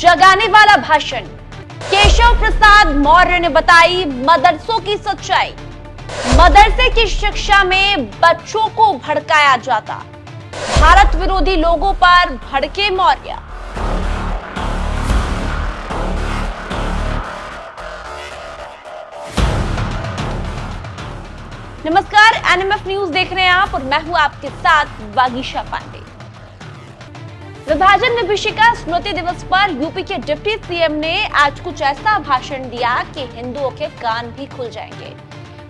जगाने वाला भाषण। केशव प्रसाद मौर्य ने बताई मदरसों की सच्चाई। मदरसे की शिक्षा में बच्चों को भड़काया जाता, भारत विरोधी लोगों पर भड़के मौर्य। नमस्कार, एनएमएफ न्यूज देख रहे हैं आप और मैं हूं आपके साथ वागीशा पांडे। विभाजन विभीषिका स्मृति दिवस पर यूपी के डिप्टी सीएम ने आज कुछ ऐसा भाषण दिया कि हिंदुओं के कान भी खुल जाएंगे।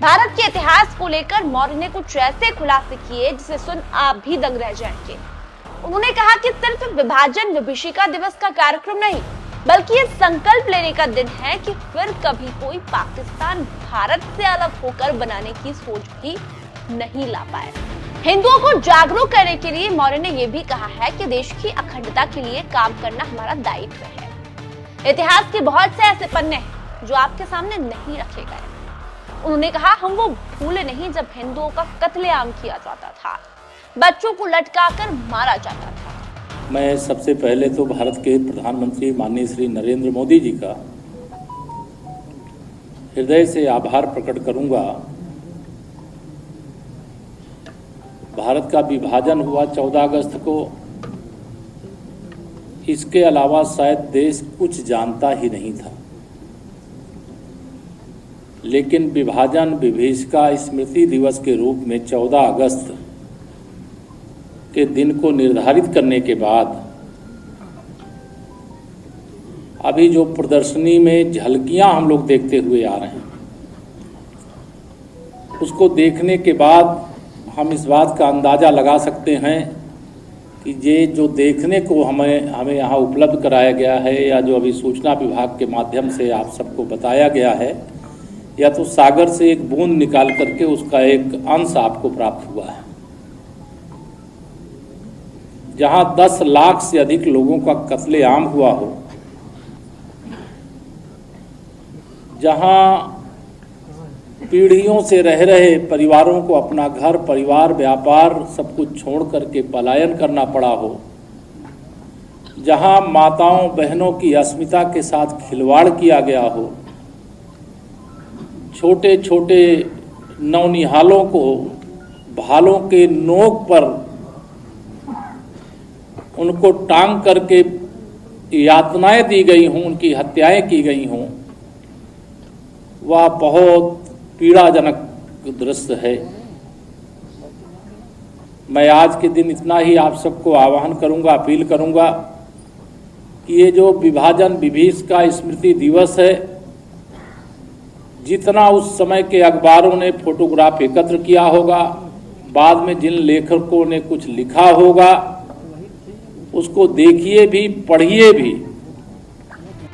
भारत के इतिहास को लेकर मौर्य ने कुछ ऐसे खुलासे किए जिसे सुन आप भी दंग रह जाएंगे। उन्होंने कहा कि सिर्फ विभाजन विभीषिका दिवस का कार्यक्रम नहीं, बल्कि ये संकल्प लेने का दिन है कि फिर कभी कोई पाकिस्तान भारत से अलग होकर बनाने की सोच भी नहीं ला पाए। हिंदुओं को जागरूक करने के लिए मौर्य ने यह भी कहा है कि देश की अखंडता के लिए काम करना हमारा दायित्व है। इतिहास के बहुत से ऐसे पन्ने हैं जो आपके सामने नहीं रखे गए। उन्होंने कहा, हम वो भूले नहीं जब हिंदुओं का कत्लेआम किया जाता था, बच्चों को लटकाकर मारा जाता था। मैं सबसे पहले तो भारत के प्रधानमंत्री माननीय श्री नरेंद्र मोदी जी का हृदय से आभार प्रकट करूंगा। भारत का विभाजन हुआ 14 अगस्त को, इसके अलावा शायद देश कुछ जानता ही नहीं था, लेकिन विभाजन विभीषिका स्मृति दिवस के रूप में 14 अगस्त के दिन को निर्धारित करने के बाद अभी जो प्रदर्शनी में झलकियां हम लोग देखते हुए आ रहे हैं, उसको देखने के बाद हम इस बात का अंदाज़ा लगा सकते हैं कि ये जो देखने को हमें यहाँ उपलब्ध कराया गया है या जो अभी सूचना विभाग के माध्यम से आप सबको बताया गया है, या तो सागर से एक बूंद निकाल करके उसका एक अंश आपको प्राप्त हुआ है। जहाँ 10 लाख से अधिक लोगों का कत्लेआम हुआ हो, जहाँ पीढ़ियों से रह रहे परिवारों को अपना घर परिवार व्यापार सब कुछ छोड़ करके पलायन करना पड़ा हो, जहां माताओं बहनों की अस्मिता के साथ खिलवाड़ किया गया हो, छोटे छोटे नौनिहालों को भालों के नोक पर उनको टांग करके यातनाएं दी गई हों, उनकी हत्याएं की गई हों, वह बहुत पीड़ाजनक दृश्य है। मैं आज के दिन इतना ही आप सबको आह्वान करूंगा, अपील करूंगा कि ये जो विभाजन विभीषिका स्मृति दिवस है, जितना उस समय के अखबारों ने फोटोग्राफ एकत्र किया होगा, बाद में जिन लेखकों ने कुछ लिखा होगा, उसको देखिए भी पढ़िए भी।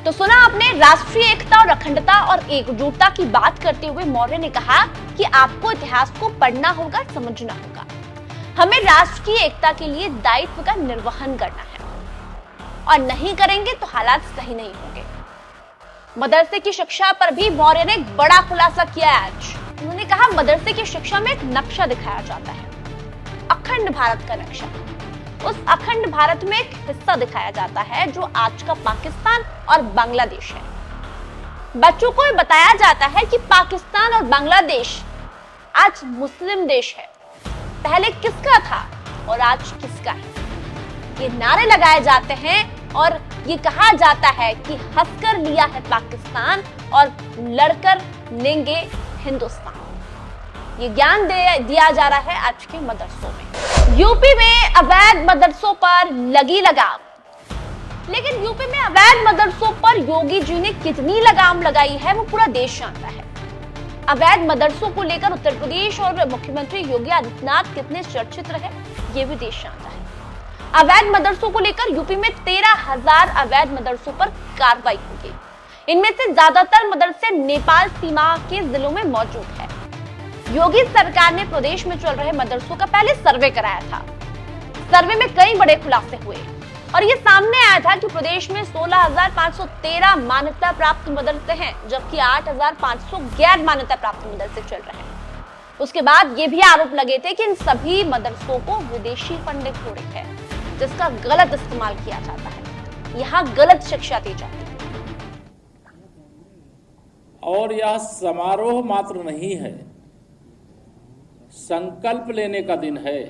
तो सुना आपने, राष्ट्रीय एकता और अखंडता और एकजुटता की बात करते हुए मौर्य ने कहा कि आपको इतिहास को पढ़ना होगा, समझना होगा। हमें राष्ट्र की एकता के लिए दायित्व का निर्वहन करना है और नहीं करेंगे तो हालात सही नहीं होंगे। मदरसे की शिक्षा पर भी मौर्य ने एक बड़ा खुलासा किया आज। उन्होंने कहा, मदरसे की शिक्षा में एक नक्शा दिखाया जाता है, अखंड भारत का नक्शा। उस अखंड भारत में एक हिस्सा दिखाया जाता है जो आज का पाकिस्तान और बांग्लादेश है। बच्चों को बताया जाता है कि पाकिस्तान और बांग्लादेश आज मुस्लिम देश है, पहले किसका था और आज किसका है। ये नारे लगाए जाते हैं और ये कहा जाता है कि हंसकर लिया है पाकिस्तान और लड़कर लेंगे हिंदुस्तान। ये ज्ञान दिया जा रहा है आज के मदरसों में। यूपी में अवैध मदरसों पर लगी लगाम, लेकिन यूपी में अवैध मदरसों पर योगी जी ने कितनी लगाम लगाई है वो पूरा देश जानता है। अवैध मदरसों को लेकर उत्तर प्रदेश और मुख्यमंत्री योगी आदित्यनाथ कितने चर्चित रहे ये भी देश जानता है। अवैध मदरसों को लेकर यूपी में 13,000 अवैध मदरसों पर कार्रवाई की गई। इनमें से ज्यादातर मदरसे नेपाल सीमा के जिलों में मौजूद है। योगी सरकार ने प्रदेश में चल रहे मदरसों का पहले सर्वे कराया था। सर्वे में कई बड़े खुलासे हुए और ये सामने आया था कि प्रदेश में 16,513 मान्यता प्राप्त मदरसे हैं, जबकि 8,500 गैर मान्यता प्राप्त मदरसे चल रहे हैं। उसके बाद ये भी आरोप लगे थे कि इन सभी मदरसों को विदेशी फंडिंग हो रही है, जिसका गलत इस्तेमाल किया जाता है। यहाँ गलत शिक्षा दी जाती है। और यह समारोह मात्र नहीं है, संकल्प लेने का दिन है।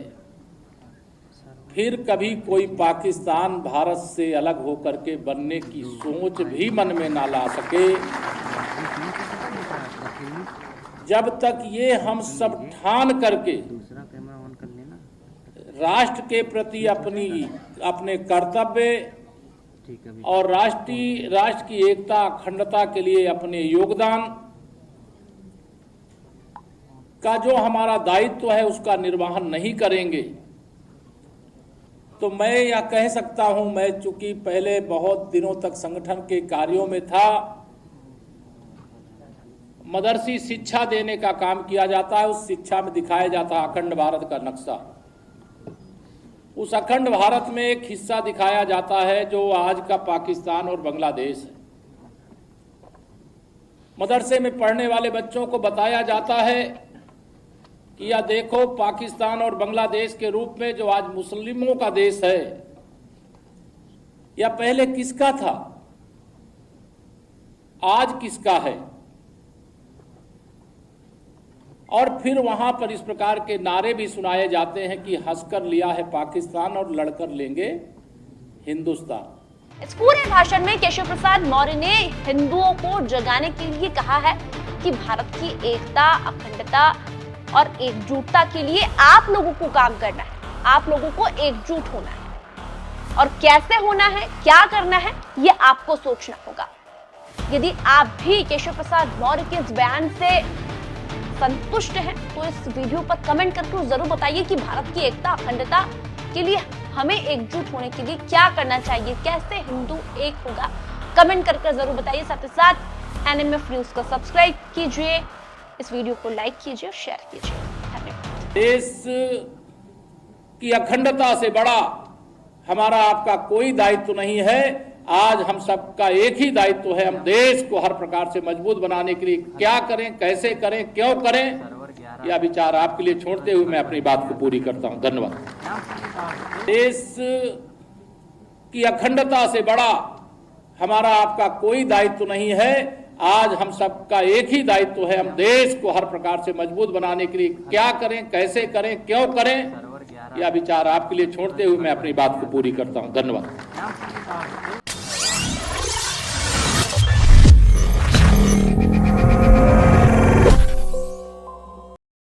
फिर कभी कोई पाकिस्तान भारत से अलग होकर के बनने की सोच भी मन में ना ला सके, जब तक ये हम सब ठान करके राष्ट्र के प्रति अपने कर्तव्य और राष्ट्र की एकता अखंडता के लिए अपने योगदान का जो हमारा दायित्व है उसका निर्वहन नहीं करेंगे, तो मैं यह कह सकता हूं, मैं चूंकि पहले बहुत दिनों तक संगठन के कार्यों में था, मदरसी शिक्षा देने का काम किया जाता है, उस शिक्षा में दिखाया जाता है अखंड भारत का नक्शा। उस अखंड भारत में एक हिस्सा दिखाया जाता है जो आज का पाकिस्तान और बांग्लादेश है। मदरसे में पढ़ने वाले बच्चों को बताया जाता है कि यह देखो, पाकिस्तान और बांग्लादेश के रूप में जो आज मुस्लिमों का देश है, यह पहले किसका था, आज किसका है। और फिर वहां पर इस प्रकार के नारे भी सुनाए जाते हैं कि हंसकर लिया है पाकिस्तान और लड़कर लेंगे हिंदुस्तान। इस पूरे भाषण में केशव प्रसाद मौर्य ने हिंदुओं को जगाने के लिए कहा है कि भारत की एकता, अखंडता और एकजुटता के लिए आप लोगों को काम करना है, आप लोगों को एकजुट होना है। और कैसे होना है, क्या करना है, ये आपको सोचना होगा। यदि आप भी केशव प्रसाद मौर्य के इस बयान से संतुष्ट हैं तो इस वीडियो पर कमेंट करके जरूर बताइए कि भारत की एकता, अखंडता के लिए हमें एकजुट होने के लिए क्या करना चाहिए, कैसे हिंदू एक होगा। कमेंट करके जरूर बताइए। साथ ही साथ एनएमएफ न्यूज को सब्सक्राइब कीजिए, इस वीडियो को लाइक कीजिए और शेयर कीजिए। धन्यवाद। देश की अखंडता से बड़ा हमारा आपका कोई दायित्व नहीं है। आज हम सबका एक ही दायित्व है, हम देश को हर प्रकार से मजबूत बनाने के लिए क्या करें, कैसे करें, क्यों करें, यह विचार आपके लिए छोड़ते हुए मैं अपनी बात को पूरी करता हूं। धन्यवाद। देश की अखंडता से बड़ा हमारा आपका कोई दायित्व नहीं है। आज हम सबका एक ही दायित्व है, हम देश को हर प्रकार से मजबूत बनाने के लिए क्या करें, कैसे करें, क्यों करें, यह विचार आपके लिए छोड़ते हुए मैं अपनी बात को पूरी करता हूं। धन्यवाद।